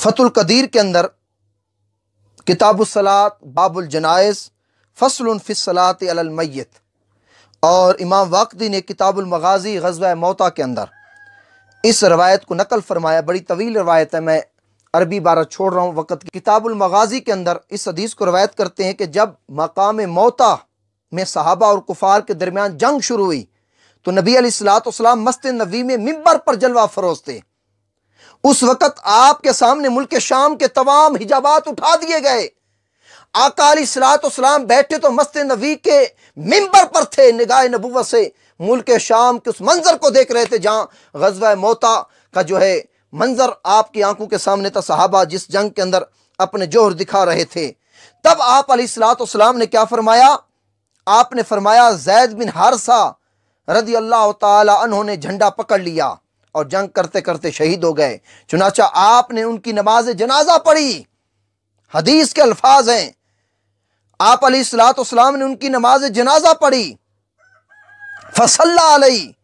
फतुल कदीर के अंदर किताबुस सलात बाबुल जनाइज़ फस्लुन फिस सलात अलल मय्यत, और इमाम वाक़दी ने किताबुल मगाज़ी ग़ज़वा मौता के अंदर इस रवायत को नकल फरमाया। बड़ी तवील रवायत है, मैं अरबी इबारत छोड़ रहा हूँ वक़्त की। किताबुल मगाज़ी के अंदर इस हदीस को रवायत करते हैं कि जब मकाम मौता में सहाबा और कुफ़ार के दरमियान जंग शुरू हुई तो नबी अलैहिस्सलातु वस्सलाम मस्जिद नबवी में मिंबर पर जलवा फरोज़ थे। उस वक़्त आपके सामने मुल्क शाम के तमाम हिजाबात उठा दिए गए। आका अलैहिस्सलातु वस्सलाम बैठे तो मस्जिद नबवी के मिंबर पर थे, निगाह नबुव्वत से मुल्क शाम के उस मंजर को देख रहे थे जहाँ ग़ज़वा मौता का जो है मंजर आपकी आंखों के सामने था। सहाबा जिस जंग के अंदर अपने जोहर दिखा रहे थे, तब आप अलैहिस्सलातु वस्सलाम ने क्या फरमाया? आपने फरमाया ज़ैद बिन हारिसा रज़ी अल्लाह ताला अन्हु ने झंडा पकड़ लिया और जंग करते करते शहीद हो गए। चुनाचा आपने उनकी नमाज जनाजा पढ़ी। हदीस के अल्फाज हैं, आप अलैहिस्सलातु वस्सलाम ने उनकी नमाज जनाजा पढ़ी। फसल्ला अलैहि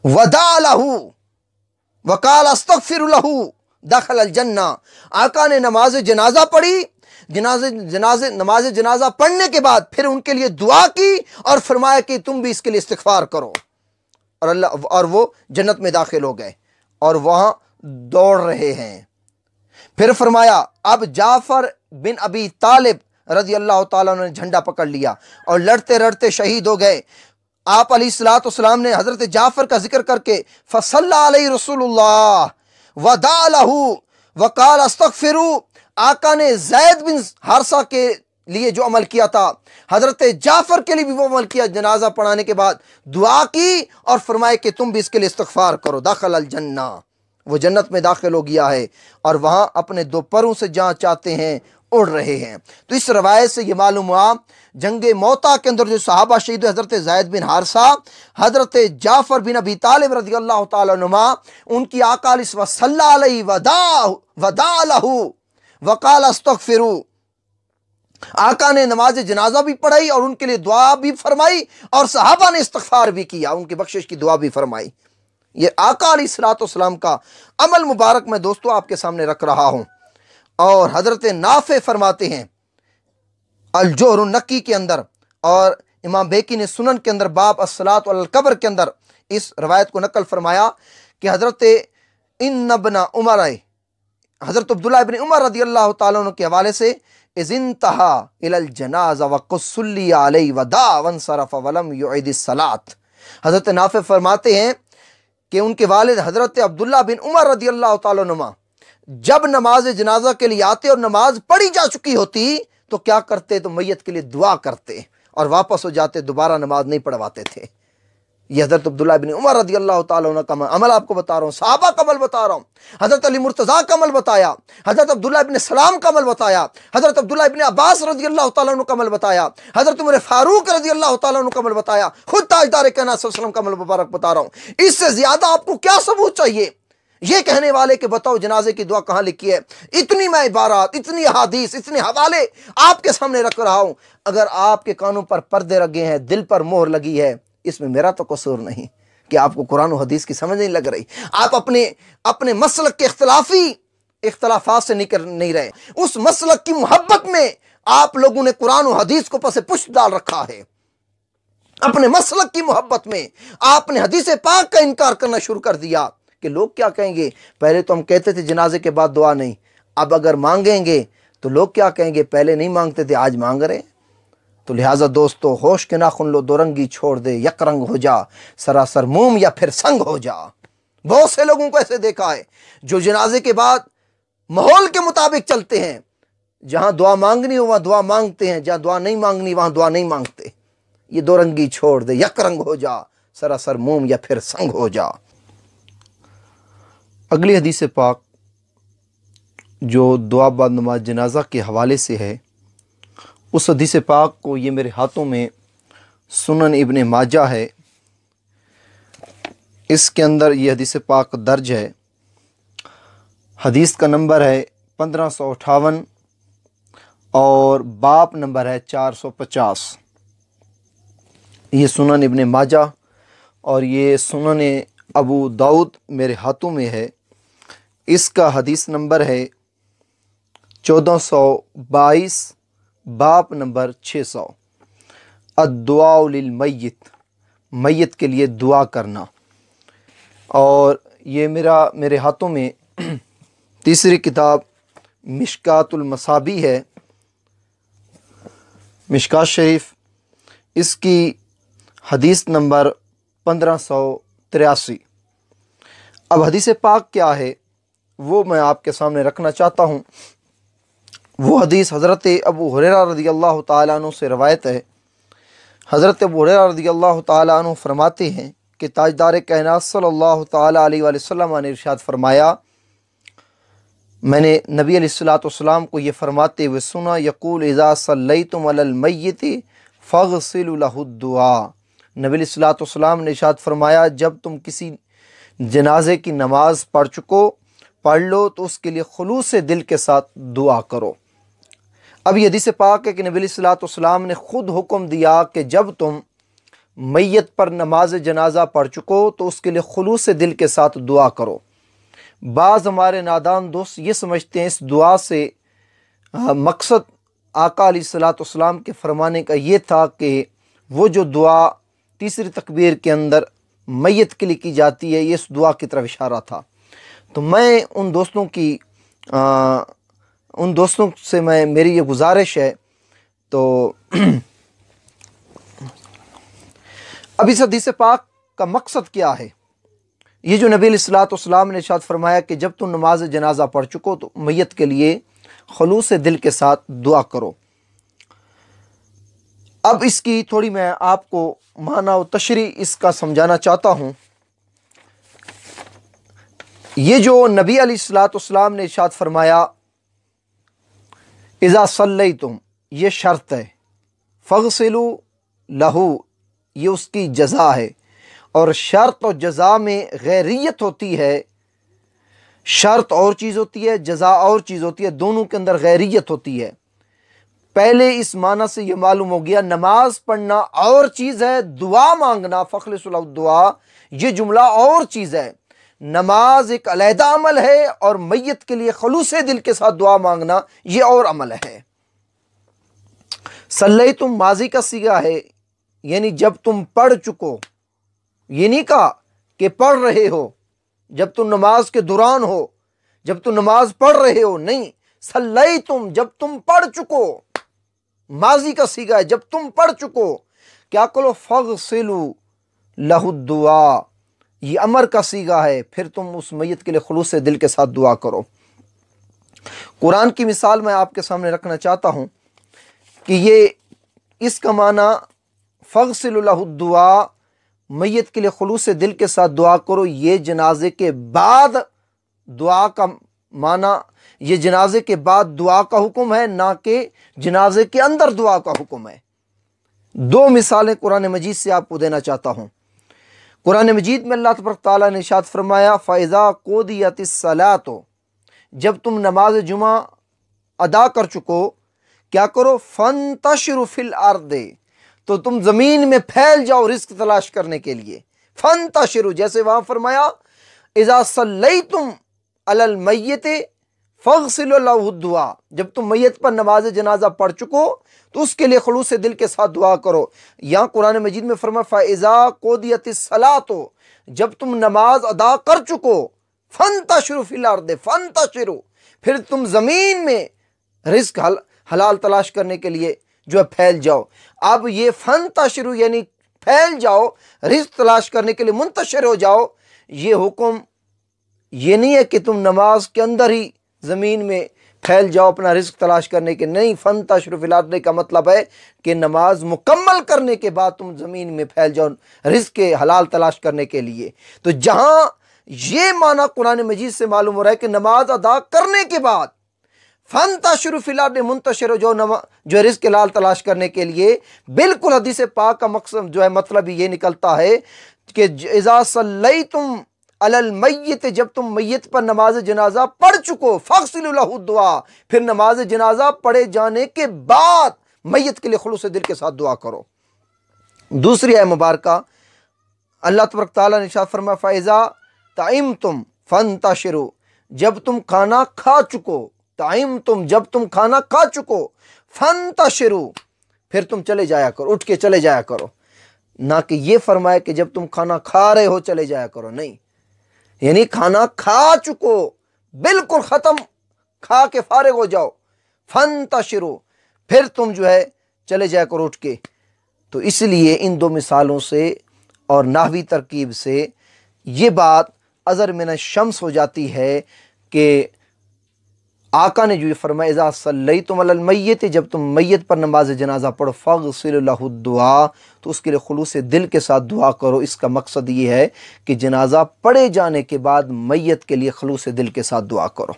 वदा लहू वकाल अस्तगफिरु लहू दखल अल जन्ना। आका ने नमाज जनाजा पढ़ी। नमाज जनाजा पढ़ने के बाद फिर उनके लिए दुआ की और फरमाया कि तुम भी इसके लिए इस्तिग़फ़ार करो, और अल्लाह और वो जन्नत में दाखिल हो गए और वहां दौड़ रहे हैं। फिर फरमाया अब जाफर बिन अबी तालिब रज़ी अल्लाह ताला ने झंडा पकड़ लिया और लड़ते लड़ते शहीद हो गए। आप अलैहिस्सलातु वस्सलाम ने हज़रत जाफर का जिक्र करके फसल्ला अलैहि रसूलुल्लाह वदा लहू वकाल अस्तगफिरु, आका ने ज़ैद बिन हारिसा के लिए जो अमल किया था हज़रत जाफर के लिए भी वो अमल किया। जनाजा पढ़ाने के बाद दुआ की और फरमाए कि तुम भी इसके लिए इस्तिग़फ़ार करो। दाखिल अल जन्ना, वो जन्नत में दाखिल हो गया है और वहाँ अपने दो परों से जहाँ चाहते हैं उड़ रहे हैं। तो इस रवायत से ये मालूम हुआ जंगे मौता के अंदर जो सहाबा शहीद हुए, हज़रत ज़ैद बिन हारिसा, हज़रत जाफ़र बिन अबी तालिब रज़ी अल्लाह ताला अन्हुमा, उनकी आका सल्लल्लाहु अलैहि वदा लहू वक़ाल अस्तग़फिरु, आका ने नमाज जनाजा भी पढ़ाई और उनके लिए दुआ भी फरमाई और सहाबा ने इस्तिग़फ़ार भी किया, उनकी बख्शिश की दुआ भी फरमाई। ये आका अलैहिस्सलातु वस्सलाम का अमल मुबारक मैं दोस्तों आपके सामने रख रहा हूँ। और हज़रत नाफ़े फरमाते हैं अल जोहर नक्की के अंदर, और इमाम बेकी ने सुनन के अंदर बाब अस्सलात अल कब्र के अंदर इस रवायत को नकल फरमाया कि हज़रत इब्न उमर, हज़रत अब्दुल्लाह इब्न उमर रज़ी अल्लाह ताला अन्हु के हवाले से इज़िंतहा इलल जनाज़ा व कुस्सुल्ली अलैहि वदा वंसरफ़ वलम युइदिस सलात। हज़रत नाफ़े फरमाते हैं कि उनके वालिद हज़रत अब्दुल्लाह बिन उमर रज़ी अल्लाह ताला अन्हुमा जब नमाज जनाजा के लिए आते और नमाज पढ़ी जा चुकी होती तो क्या करते? तो मैयत के लिए दुआ करते और वापस हो जाते, दोबारा नमाज नहीं पढ़वाते थे। ये हज़रत अब्दुल्लाह बिन उमर रज़ी अल्लाह ताला अन्हु का अमल आपको बता रहा हूँ, सहाबा का अमल बता रहा हूँ। हज़रत अली मुर्तज़ा का अमल बताया, हज़रत अब्दुल्लाह इब्न सलाम का अमल बताया, हज़रत अब्दुल्लाह इब्न अब्बास रज़ी अल्लाह ताला अन्हु का अमल बताया, हज़रत उमर फारूक रज़ी अल्लाह ताला अन्हु का अमल बताया, खुद ताजदार कायनात सल्लल्लाहु अलैहि वसल्लम का अमल मुबारक बता रहा हूँ। इससे ज़्यादा आपको क्या सबूत चाहिए ये कहने वाले कि बताओ जनाजे की दुआ कहाँ लिखी है? इतनी मैं इबारत, इतनी हदीस, इतने हवाले आपके सामने रख रहा हूँ। अगर आपके कानों पर पर्दे लगे हैं, दिल पर मोहर लगी है, इसमें मेरा तो कसूर नहीं कि आपको कुरान और हदीस की समझ नहीं लग रही। आप अपने मसलक के इख्तलाफात से निकल नहीं रहे। उस मसलक की मोहब्बत में आप लोगों ने कुरान और हदीस को पसे पुष्ट डाल रखा है। अपने मसलक की मोहब्बत में आपने हदीस पाक का इनकार करना शुरू कर दिया कि लोग क्या कहेंगे। पहले तो हम कहते थे जनाजे के बाद दुआ नहीं, अब अगर मांगेंगे तो लोग क्या कहेंगे, पहले नहीं मांगते थे आज मांग रहे। तो लिहाजा दोस्तों होश के नाखुन लो, दो रंगी छोड़ दे, यक रंग हो जा, सरासर मोम या फिर संग हो जा। बहुत से लोगों को ऐसे देखा है जो जनाजे के बाद माहौल के मुताबिक चलते हैं। जहां दुआ मांगनी हो वहां दुआ मांगते हैं, जहां दुआ नहीं मांगनी वहां दुआ नहीं मांगते। ये दो रंगी छोड़ दे, यक रंग हो जा, सरासर मोम या फिर संग हो जा। अगली हदीस पाक जो दुआ बाद नमाज जनाजा के हवाले से है, उस हदीस पाक को ये मेरे हाथों में सुनन इब्न माजा है, इसके अंदर ये हदीस पाक दर्ज है। हदीस का नंबर है 1558 और बाप नंबर है 450। ये सुनन इब्न माजा और ये सुनन अबू दाऊद मेरे हाथों में है। इसका हदीस नंबर है 1422, बाप नंबर 600। अद्दुआ लिल मय्यित, मय्यत के लिए दुआ करना। और ये मेरे हाथों में तीसरी किताब मिशकातुल मसाबी है, मिशकात शरीफ, इसकी हदीस नंबर 1583। अब हदीस पाक क्या है वो मैं आपके सामने रखना चाहता हूँ। वो हदीस हज़रत अबू हुरैरा रज़ियल्लाहु ताला अन्हु से रवायत है। हज़रत अबू हुरैरा रज़ियल्लाहु ताला अन्हु फरमाते हैं कि ताजदार कायनात सल्लल्लाहु ताला अलैहि वसल्लम ने इरशाद फरमाया, मैंने नबी अलैहिस्सलाम को ये फरमाते हुए सुना, यक़ूल इज़ा सल्लैतुम अलल मय्यिति फ़ग़सिलू लहु दुआ। नबी अलैहिस्सलाम ने इरशाद फरमाया, जब तुम किसी जनाजे की नमाज पढ़ लो तो उसके लिए खुलूस दिल के साथ दुआ करो। अब ये हदीस पाक है कि नबी अलैहिस्सलाम ने ख़ुद हुक्म दिया कि जब तुम मैयत पर नमाज जनाजा पढ़ चुको तो उसके लिए खुलूस दिल के साथ दुआ करो। बाज़ हमारे नादान दोस्त ये समझते हैं इस दुआ से मकसद आका अलैहिस्सलाम के फरमाने का ये था कि वो जो दुआ तीसरी तकबीर के अंदर मैयत के लिए की जाती है, ये इस दुआ की तरफ इशारा था। तो मैं उन दोस्तों से मेरी ये गुजारिश है, तो अब इस हदीस पाक का मकसद क्या है? ये जो नबी अलैहिस्सलाम ने इरशाद फरमाया कि जब तुम नमाज जनाजा पढ़ चुको तो मैयत के लिए खुलूस दिल के साथ दुआ करो। अब इसकी थोड़ी मैं आपको माना और तशरी इसका समझाना चाहता हूँ। ये जो नबी अलैहिस्सलाम ने इरशाद फरमाया इज़ा सल्लैतुम, ये शर्त है, फ़ग़सिलू लहू, ये उसकी जज़ा है। और शर्त और जज़ा में गैरियत होती है। शर्त और चीज़ होती है, जज़ा और चीज़ होती है, दोनों के अंदर गैरियत होती है। पहले इस माना से ये मालूम हो गया नमाज पढ़ना और चीज़ है, दुआ मांगना फ़ख़लिसू लहु दुआ, ये जुमला और चीज़ है। नमाज एक अलहदा अमल है और मैयत के लिए खुलूस दिल के साथ दुआ मांगना ये और अमल है। सल्लैतुम माजी का सीगा है, यानी जब तुम पढ़ चुको। ये नहीं कहा कि पढ़ रहे हो, जब तुम नमाज के दौरान हो, जब तुम नमाज पढ़ रहे हो, नहीं, सल्लैतुम जब तुम पढ़ चुको, माजी का सीगा है, जब तुम पढ़ चुको क्या करो, फ़ग़सिलू लहु दुआ, ये अमर का सीगा है, फिर तुम उस मैयत के लिए खुलूस दिल के साथ दुआ करो। कुरान की मिसाल मैं आपके सामने रखना चाहता हूँ कि ये इसका माना फ़ग़सिलू लहु दुआ, मैयत के लिए खुलूस दिल के साथ दुआ करो, ये जनाजे के बाद दुआ का माना, ये जनाजे के बाद दुआ का हुक्म है, ना कि जनाजे के अंदर दुआ का हुक्म है। दो मिसालें कुरान मजीद से आपको देना चाहता हूँ। कुरान मजीद में अल्लाह तबारक तआला ने इरशाद फरमाया, फ़इज़ा क़ुदियतिस सलातो, जब तुम नमाज जुमा अदा कर चुको क्या करो, फ़ंतशिरू फ़िल अर्दे, तो तुम ज़मीन में फैल जाओ रिस्क तलाश करने के लिए। फ़ंतशिरू, जैसे वहाँ फरमाया इज़ा सल्लैतुम अलल मय्यिति फ़ग़सिलू लहु दुआ, जब तुम मैयत पर नमाज जनाजा पढ़ चुको तो उसके लिए खुलूस दिल के साथ दुआ करो। यहाँ कुरान मजीद में फरमाया फ़इज़ा क़ुदियतिस सलातो, जब तुम नमाज अदा कर चुको, फ़ंतशिरू फ़िल अर्दि, फ़ंतशिरू, फिर तुम ज़मीन में रिस्क हलाल तलाश करने के लिए जो है फैल जाओ। अब ये फ़ंतशिरू यानी फैल जाओ, रिस्क तलाश करने के लिए मुंतशिर हो जाओ, ये हुक्म ये नहीं है कि तुम नमाज के अंदर ही ज़मीन में फैल जाओ अपना रिस्क तलाश करने के, नहीं। फ़ंतशिरू फ़िल अर्दि का मतलब है कि नमाज मुकम्मल करने के बाद तुम ज़मीन में फैल जाओ रिस्क के हलाल तलाश करने के लिए। तो जहाँ ये माना कुरान मजीद से मालूम हो रहा है कि नमाज अदा करने के बाद फ़ंतशिरू फ़िल अर्दि, मुंतशिर जो रिस्क हलाल तलाश करने के लिए, बिल्कुल हदीस पाक का मकसद जो है मतलब ये निकलता है कि इज़ा सल्लैतुम अलल मय्यित, जब तुम मैयत पर नमाज जनाजा पढ़ चुको, फ़ग़सिलू लहु दुआ, फिर नमाज जनाजा पढ़े जाने के बाद मैयत के लिए खुलूस दिल के साथ दुआ करो। दूसरी आयत मुबारका अल्लाह तबारक तआला ने इरशाद फरमाया फ़इज़ा तइमतुम फ़ंतशिरू, जब तुम खाना खा चुको, टाइम तुम जब तुम खाना खा चुको, फंतशिरू, फिर तुम चले जाया करो, उठ के चले जाया करो। ना कि ये फरमाए कि जब तुम खाना खा रहे हो चले जाया करो, नहीं, यानी खाना खा चुको, बिल्कुल खत्म, खा के फारिग हो जाओ, फंतशिरू, फिर तुम जो है चले जाया करो उठ के। तो इसलिए इन दो मिसालों से और नाहवी तरकीब से ये बात अज़र मिन शम्स हो जाती है कि आका ने जो ये फरमाया इज़ा सल्लैतुम अलल मय्यत, जब तुम मैयत पर नमाज जनाजा पढ़ो, फ़ग़सिलू लहु दुआ, तो उसके लिए खुलूस दिल के साथ दुआ करो। इसका मकसद ये है कि जनाजा पढ़े जाने के बाद मैयत के लिए खुलूस दिल के साथ दुआ करो।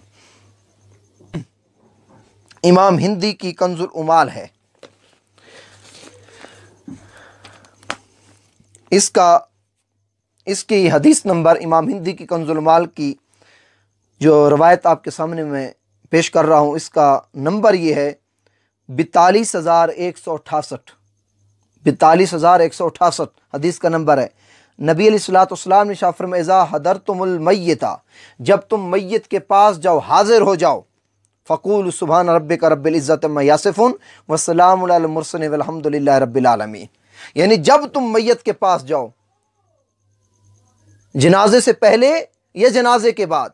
इमाम हिंदी की कंजुल उमाल है, इसकी हदीस नंबर, इमाम हिंदी की कंजुल उमाल की जो रवायत आपके सामने मैं पेश कर रहा हूँ, इसका नंबर ये है 42,168, 42,168 हदीस का नंबर है। नबी अलैहिस्सलाम ने शाह फरमाया इज़ा हदरतुमुल मय्यता, जब तुम मैयत के पास जाओ, हाजिर हो जाओ, फ़क़ूलू सुब्हान रब्बिका रब्बिल इज़्ज़ति अम्मा यसिफ़ून व सलामुन अलल मुरसलीन वल्हम्दुलिल्लाहि रब्बिल आलमीन। यानी जब तुम मैयत के पास जाओ, जनाजे से पहले या जनाजे के बाद,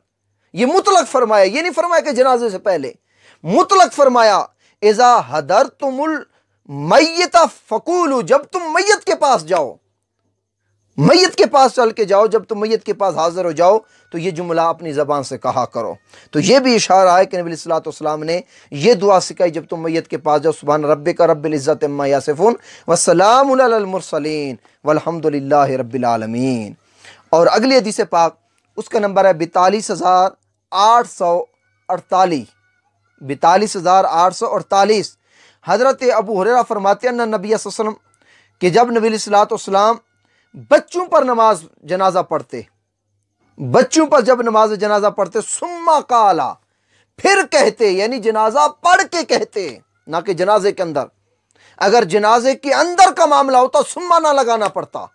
ये मुतलक फरमाया, ये नहीं फरमाया कि जनाजे से पहले, मुतलक फरमाया इज़ा हदरतुमुल मय्यता फ़क़ूलू, जब तुम मैयत के पास जाओ, मैयत के पास चल के जाओ, जब तुम मैयत के पास हाजिर हो जाओ तो ये जुमला अपनी ज़बान से कहा करो। तो ये भी इशारा है कि नबी सल्लल्लाहु अलैहि वसल्लम ने ये दुआ सिखाई, जब तुम मैयत के पास जाओ, सुब्हान रब्बिका रब्बिल इज़्ज़ति अम्मा यसिफ़ून व सलामुन अलल मुरसलीन वल्हम्दुलिल्लाहि रब्बिल आलमीन। और अगली हदीस पाक, उसका नंबर है 42,848, 42,848। हज़रत अबू हुरैरा फरमाते हैं नबी सल्लल्लाहु अलैहि वसल्लम कि जब नबी सल्लल्लाहु अलैहि वसल्लम बच्चों पर नमाज जनाजा पढ़ते, बच्चों पर जब नमाज जनाजा पढ़ते, सुम्मा काला, फिर कहते, यानी जनाजा पढ़ के कहते, ना कि जनाजे के अंदर। अगर जनाजे के अंदर का मामला होता सुम्मा ना लगाना पड़ता,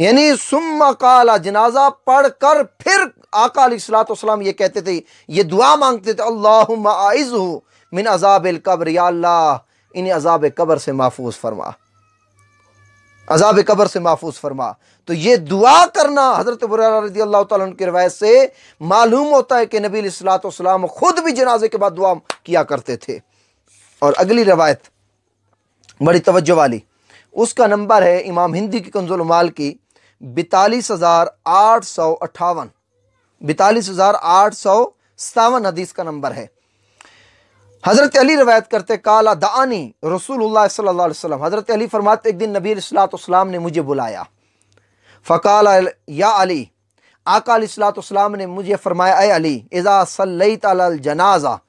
यानी सुम्मा काला, जनाजा पढ़ कर फिर आका अलैहिस्सलातु वस्सलाम ये कहते थे, ये दुआ मांगते थे, अल्लाहुम्मा आइज़हु मिन अज़ाबिल कब्र, या अल्लाह इन्हें अज़ाब कब्र से महफूज फरमा, अज़ाब कब्र से महफूज फरमा। तो ये दुआ करना हज़रत अबू हुरैरा रज़ियल्लाहु ताला अन्हु की रवायत से मालूम होता है कि नबी अलैहिस्सलातु वस्सलाम खुद भी जनाजे के बाद दुआ किया करते थे। और अगली रवायत बड़ी तवज्जो वाली, उसका नंबर है इमाम हिंदी की कंजुल उमाल की 42,858, 42,857 हदीस का नंबर है। हज़रत अली रवायत करते, काला दानी रसूलुल्लाह सल्लल्लाहु अलैहि वसल्लम, हज़रत अली फरमाते एक दिन नबी अलैहिस्सलातु वस्सलाम ने मुझे बुलाया, फ़काला या अली, आका अलैहिस्सलातु वस्सलाम ने मुझे फरमाया, ऐ अली, इज़ा सल्लैत अलल जनाजा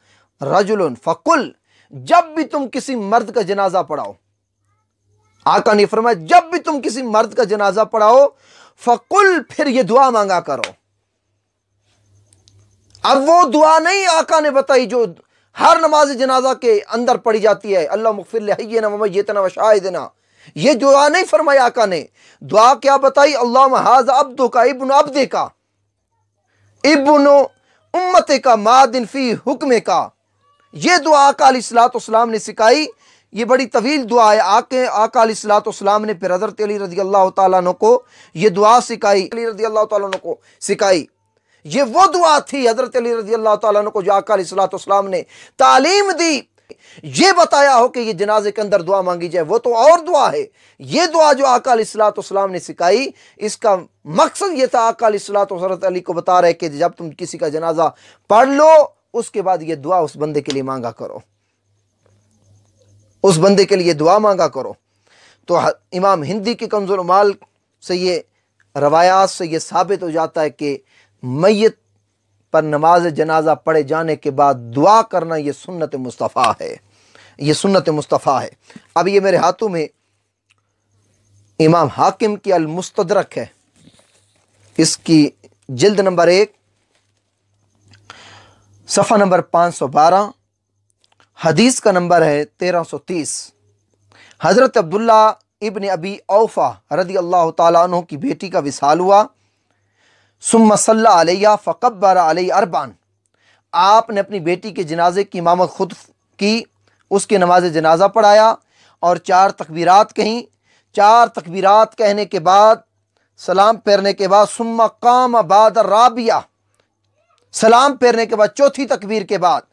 रजुलन फ़कुल, जब भी तुम किसी मर्द का जनाजा पढ़ाओ, आका ने फरमाया जब भी तुम किसी मर्द का जनाजा पढ़ाओ, फ़कुल, फिर ये दुआ मांगा करो। अब वो दुआ नहीं आका ने बताई जो हर नमाज जनाजा के अंदर पढ़ी जाती है, अल्लाह मुग़फ़िर li हय्यिना व मय्यितना व शाहिदिना, ये दुआ नहीं फरमाया आका ने। दुआ क्या बताई, अल्लाहुम्मा हाज़ा अब्दुका इब्नु अब्दिका इब्नु उम्मतिका मादिन फी हुक्मिका, ये दुआ आका अलैहिस्सलातु वस्सलाम ने सिखाई। ये बड़ी तवील दुआ है। आका अलैहिस्सलातु वस्सलाम ने फिर हज़रत अली रज़ियल्लाहु ताला अन्हु को ये दुआ सिखाई, अली रज़ियल्लाहु ताला अन्हु को सिखाई। ये वो दुआ थी हज़रत अली रज़ियल्लाहु ताला अन्हु को जो आका अलैहिस्सलातु वस्सलाम ने तालीम दी। ये बताया हो कि ये जनाजे के अंदर दुआ मांगी जाए, वो तो और दुआ है। ये दुआ जो आका अलैहिस्सलातु वस्सलाम ने सिखाई, इसका मकसद ये था, आका अलैहिस्सलातु हज़रत अली को बता रहे कि जब तुम किसी का जनाजा पढ़ लो, उसके बाद ये दुआ उस बंदे के लिए मांगा करो, उस बंदे के लिए दुआ मांगा करो। तो इमाम हिंदी की कंजुल उमाल से ये रवायात से ये साबित हो जाता है कि मैयत पर नमाज जनाजा पढ़े जाने के बाद दुआ करना ये सुन्नत मुस्तफ़ा है, ये सुन्नत मुस्तफ़ा है। अब ये मेरे हाथों में इमाम हाकिम की अल मुस्तदरक है, इसकी जिल्द नंबर 1 सफ़ा नंबर 512, हदीस का नंबर है 1330। हज़रत अब्दुल्ला इब्न अबी औफ़ा रज़ियल्लाहु ताला अन्हु की बेटी का विसाल हुआ। सुम्मा सल्ला अलैहा फ़क़ब्बर अलैहि अरबान, आपने अपनी बेटी के जनाजे की इमामत खुद की, उसके नमाज जनाजा पढ़ाया और 4 तकबीरात कहीं। 4 तकबीरात कहने के बाद, सलाम फेरने के बाद, सुम्मा काम बाद राबिया, सलाम फेरने के बाद चौथी तकबीर के बाद,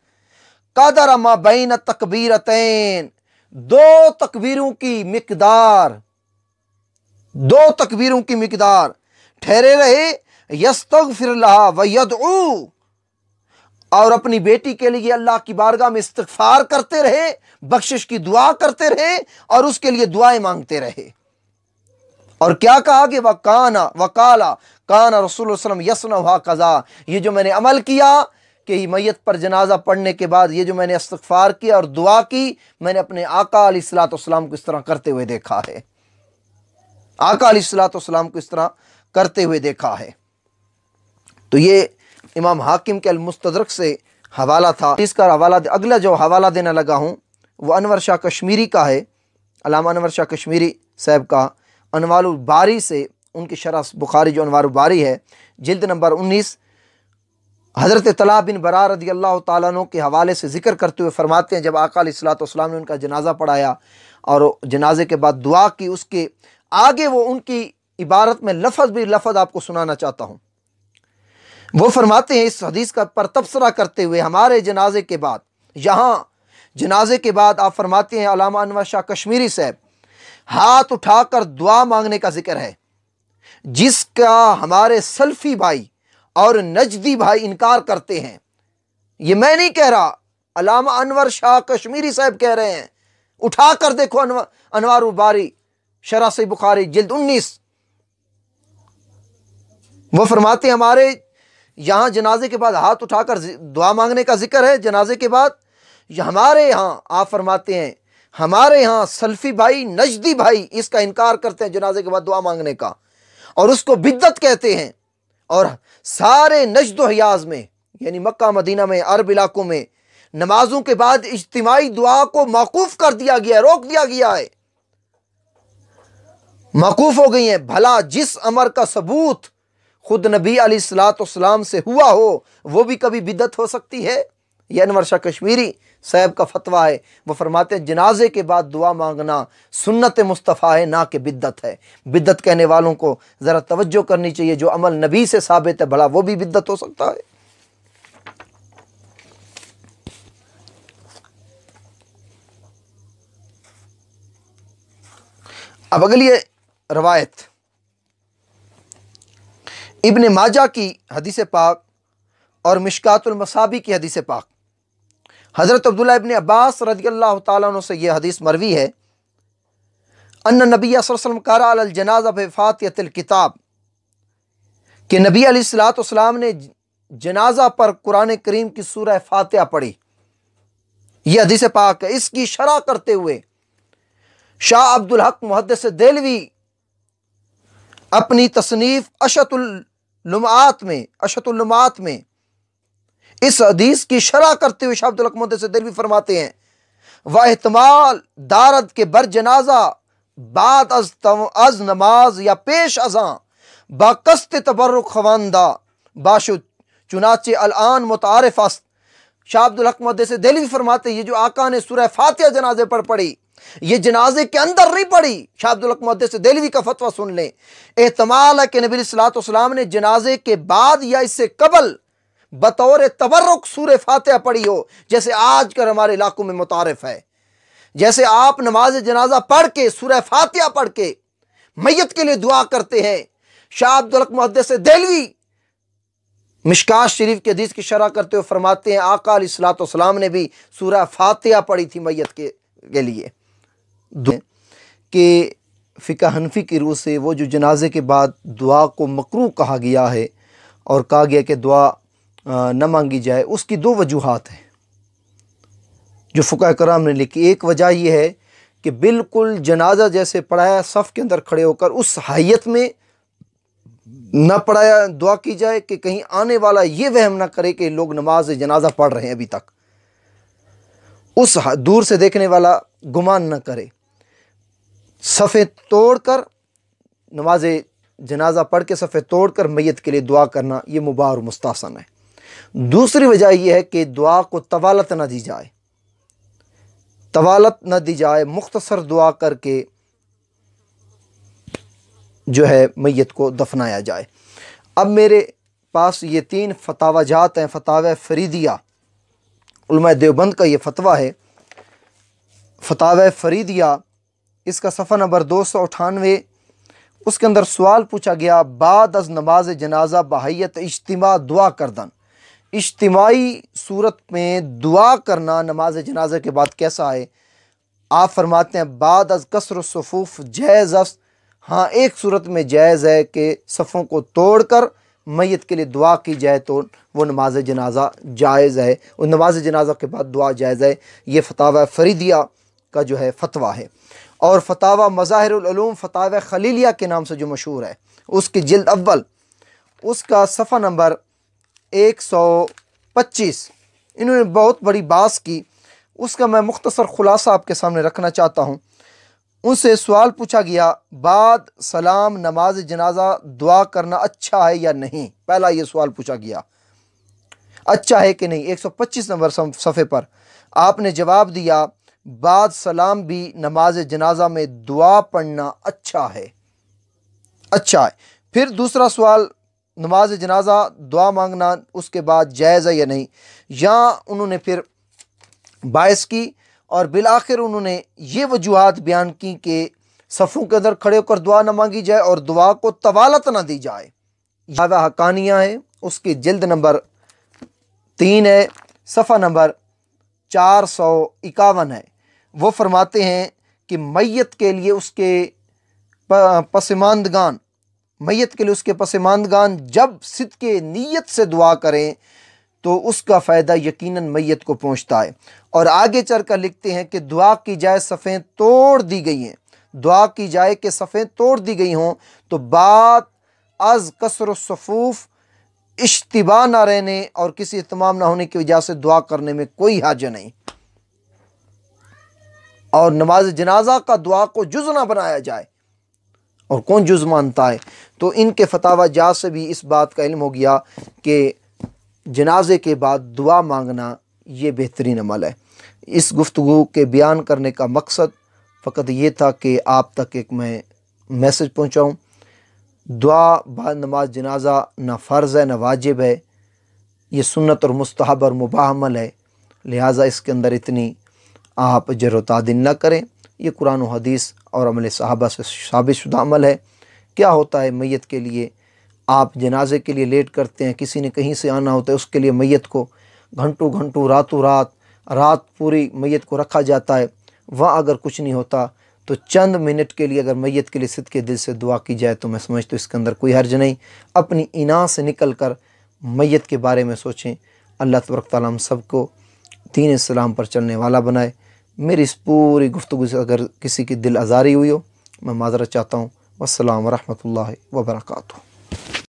कदर मा बैन तकबीरतैन, 2 तकबीरों की मिकदार, 2 तकबीरों की मिकदार ठहरे रहे। यस्तगफिर लहा व यदऊ, और अपनी बेटी के लिए अल्लाह की बारगाह में इस्तिग़फ़ार करते रहे, बख्शिश की दुआ करते रहे और उसके लिए दुआएं मांगते रहे। और क्या कहा कि वकाला काना रसूलुल्लाह सल्लल्लाहु अलैहि वसल्लम यसनहा कज़ा, ये जो मैंने अमल किया कि मय्यत पर जनाजा पढ़ने के बाद ये जो मैंने इस्तिग़फ़ार किया और दुआ की, मैंने अपने आका अलैहिस्सलातु वस्सलाम को इस तरह करते हुए देखा है। आका अलैहिस्सलातु वस्सलाम को इस तरह करते हुए देखा है। तो ये इमाम हाकिम के अल-मुस्तदरक से हवाला था। इसका हवाला अगला जो हवाला देने लगा हूँ वो अनवर शाह कश्मीरी का है, अल्लामा अनवर शाह कश्मीरी साहब का अनवारुल बारी से, उनकी शरह बुखारी जो अनवारुल बारी है, जिल्द नंबर 19, हज़रत तला बिन बरा रज़ी अल्लाह तआला अन्हु के हवाले से ज़िक्र करते हुए फरमाते हैं, जब आका अलैहिस्सलातु वस्सलाम ने उनका जनाजा पढ़ाया और जनाजे के बाद दुआ की, उसके आगे वो उनकी इबारत में लफ्ज़ भी लफ्ज़ आपको सुनाना चाहता हूँ। वो फरमाते हैं इस हदीस का पर तबसरा करते हुए, हमारे जनाजे के बाद, यहाँ जनाजे के बाद आप फरमाते हैं अल्लामा अनवर शाह कश्मीरी साहब, हाथ उठाकर दुआ मांगने का जिक्र है, जिसका हमारे सल्फी भाई और नजदी भाई इनकार करते हैं। ये मैं नहीं कह रहा, अल्लामा अनवर शाह कश्मीरी साहब कह रहे हैं। उठाकर देखो अनवारुल बारी शरह सही बुखारी जिल्द 19। वो फरमाते हैं हमारे यहाँ जनाजे के बाद हाथ उठाकर दुआ मांगने का जिक्र है। जनाजे के बाद हमारे यहाँ, आप फरमाते हैं हमारे यहाँ सल्फी भाई नजदी भाई इसका इनकार करते हैं जनाजे के बाद दुआ मांगने का, और उसको बिद्दत कहते हैं। और सारे नजद हियाज में, यानी मक्का मदीना में, अरब इलाकों में नमाजों के बाद इज्तिमाई दुआ को मौकूफ कर दिया गया, रोक दिया गया है, मौकूफ हो गई है। भला जिस अमर का सबूत खुद नबी अलैहिस्सलातु वस्सलाम से हुआ हो वो भी कभी बिदअत हो सकती है? यह अनवर शाह कश्मीरी साहब का फतवा है। वो फरमाते हैं जनाजे के बाद दुआ मांगना सुन्नत मुस्तफ़ा है, ना कि बिद्दत है। बिद्दत कहने वालों को ज़रा तवज्जो करनी चाहिए, जो अमल नबी से साबित है भला वो भी बिद्दत हो सकता है। अब अगली रवायत इब्न माजा की हदीस पाक और मिशकातुल मसाबी की हदीस पाक, हज़रत अब्दुल्लाह इब्न अब्बास रज़ियल्लाहु ताला अन्हु से यह हदीस मरवी है, अन्ना नबी सल्लल्लाहु अलैहि वसल्लम क़रा अलल जनाज़ा बिफ़ातिहतिल किताब, कि नबी अलैहिस्सलातु वस्सलाम ने जनाजा पर कुरान करीम की सूरह फातिहा पढ़ी। यह हदीस पाक है। इसकी शरह करते हुए शाह अब्दुल हक मुहद्दिस देलवी अपनी तसनीफ अशतुल लुमात में इस हदीस की शरह करते हुए शाह अब्दुल हक मुहद्दिस देलवी फरमाते हैं, व इहतमाल दारद के बर जनाजा बाद अज नमाज या पेश अज़ां बाकस्त तबर्रुक खवानदा बाशुद चुनाचे अल-आन मुतारिफ अस्त। शाह अब्दुल हक मुहद्दिस देलवी फरमाते हैं ये जो आका ने सूरह फातिहा जनाजे पर पढ़ी, ये जनाजे के अंदर नहीं पढ़ी। शाह अब्दुल हक मुहद्दिस देलवी का फतवा सुन लें। एहतमाल है कि नबी सल्लल्लाहु अलैहि वसल्लम ने जनाजे के बाद या इससे कबल बतौर तबर्रुक सूरह फातिहा पढ़ी हो, जैसे आज कर हमारे इलाकों में मुतारिफ है। जैसे आप नमाज जनाजा पढ़ के सूरह फातिहा पढ़ के मैयत के लिए दुआ करते हैं। शाह अब्दुल हक मुहद्दिस देलवी मिशकात शरीफ के हदीस की शरह करते हुए फरमाते हैं आका अलैहिस्सलातु वस्सलाम ने भी सूरह फातिहा पढ़ी थी मैयत के लिए। कि फ़िक़्ह हनफी की रूह से वो जो जनाजे के बाद दुआ को मकरूह कहा गया है और कहा गया कि दुआ न मांगी जाए, उसकी 2 वजूहात हैं जो फ़ुक़हा कराम ने लिखी। एक वजह यह है कि बिल्कुल जनाजा जैसे पढ़ाया सफ़ के अंदर खड़े होकर उस हैयत में न पढ़ाया दुआ की जाए कि कहीं आने वाला ये वहम न करे कि लोग नमाज जनाजा पढ़ रहे हैं अभी तक, उस दूर से देखने वाला गुमान न करे। सफ़े तोड़कर नमाज जनाजा पढ़ के सफ़े तोड़ कर मैयत के लिए दुआ करना ये मुबाह और मुस्तहसन है। दूसरी वजह यह है कि दुआ को तवालत न दी जाए, तवालत न दी जाए, मुख्तसर दुआ करके जो है मैयत को दफनाया जाए। अब मेरे पास ये 3 फतावाजात हैं। फतावा फरीदिया, उलमा देवबंद का ये फतवा है, फतावा फरीदिया, इसका सफ़ा नंबर 298। उसके अंदर सवाल पूछा गया, बाद अज नमाज जनाजा बहैयत इज्तिमा दुआ करदन, इज्तिमाई सूरत में दुआ करना नमाज जनाजा के बाद कैसा है? आप फरमाते हैं बाद अज कसर सफ़ूफ़ जायज़ अस, हाँ एक सूरत में जायज़ है कि सफ़ों को तोड़ कर मैयत के लिए दुआ की जाए तो वो नमाज जनाजा जायज़ है, और नमाज जनाजा के बाद दुआ जायज़ है। ये फतावा फरीदिया का जो है फतवा है। और फतावा मज़ाहिरुल उलूम फतावा खलीलिया के नाम से जो मशहूर है, उसकी जिल्द अव्वल, उसका सफ़ा नंबर 125, इन्होंने बहुत बड़ी बात की। उसका मैं मुख्तसर खुलासा आपके सामने रखना चाहता हूँ। उनसे सवाल पूछा गया, बाद सलाम नमाज जनाजा दुआ करना अच्छा है या नहीं? पहला ये सवाल पूछा गया, अच्छा है कि नहीं? 125 नंबर सफ़े पर आपने जवाब दिया, बाद सलाम भी नमाज जनाजा में दुआ पढ़ना अच्छा है, अच्छा है। फिर दूसरा सवाल, नमाज जनाजा दुआ मांगना उसके बाद जायज़ है या नहीं? यहाँ उन्होंने फिर बायस की और बिलाखिर उन्होंने ये वजूहात बयान की कि सफ़ों के अंदर खड़े होकर दुआ न मांगी जाए और दुआ को तवालत न दी जाए। यह हकानिया है, उसकी जिल्द नंबर 3 है, सफ़ा नंबर 451 है। वो फरमाते हैं कि मैयत के लिए उसके पसमानदगान, मैयत के लिए उसके पसमानदगान जब सिद्क़े नीयत से दुआ करें तो उसका फ़ायदा यकीनन मैयत को पहुँचता है। और आगे चलकर लिखते हैं कि दुआ की जाए सफ़ें तोड़ दी गई हैं, दुआ की जाए कि सफ़ें तोड़ दी गई हों तो बात अज़ कसर सफ़ूफ़ इश्तिबा ना रहने और किसी इत्माम ना होने की वजह से दुआ करने में कोई हर्ज नहीं। और नमाज जनाजा का दुआ को जुज़ ना बनाया जाए, और कौन जुज़ मानता है? तो इनके फतावा जा से भी इस बात का इल्म हो गया कि जनाजे के बाद दुआ मांगना ये बेहतरीन अमल है। इस गुफ्तगू के बयान करने का मकसद फ़कत ये था कि आप तक एक मैं मैसेज पहुँचाऊँ। दुआ बाद नमाज जनाजा ना फ़र्ज़ है ना वाजिब है, ये सुन्नत और मुस्तहब और मुबाह अमल है, लिहाजा इसके अंदर इतनी आप जर तादिल न करें। ये कुरान और हदीस और अमल सहाबा से साबित शुदा अमल है। क्या होता है, मैयत के लिए आप जनाजे के लिए लेट करते हैं, किसी ने कहीं से आना होता है, उसके लिए मैयत को घंटों घंटों रातों रात पूरी मैयत को रखा जाता है। वहाँ अगर कुछ नहीं होता तो चंद मिनट के लिए अगर मैयत के लिए सिद्क़े दिल से दुआ की जाए तो मैं समझता हूँ इसके अंदर कोई हर्ज नहीं। अपनी इना से निकल कर मैयत के बारे में सोचें। अल्लाह तबारक तआला हम सबको दीन इस्लाम पर चलने वाला बनाए। मेरी इस पूरी गुफ्तगू से अगर किसी की दिल आज़ारी हुई हो, मैं माज़रत चाहता हूँ। वस्सलाम वरहमतुल्लाहि वबरकातुहू।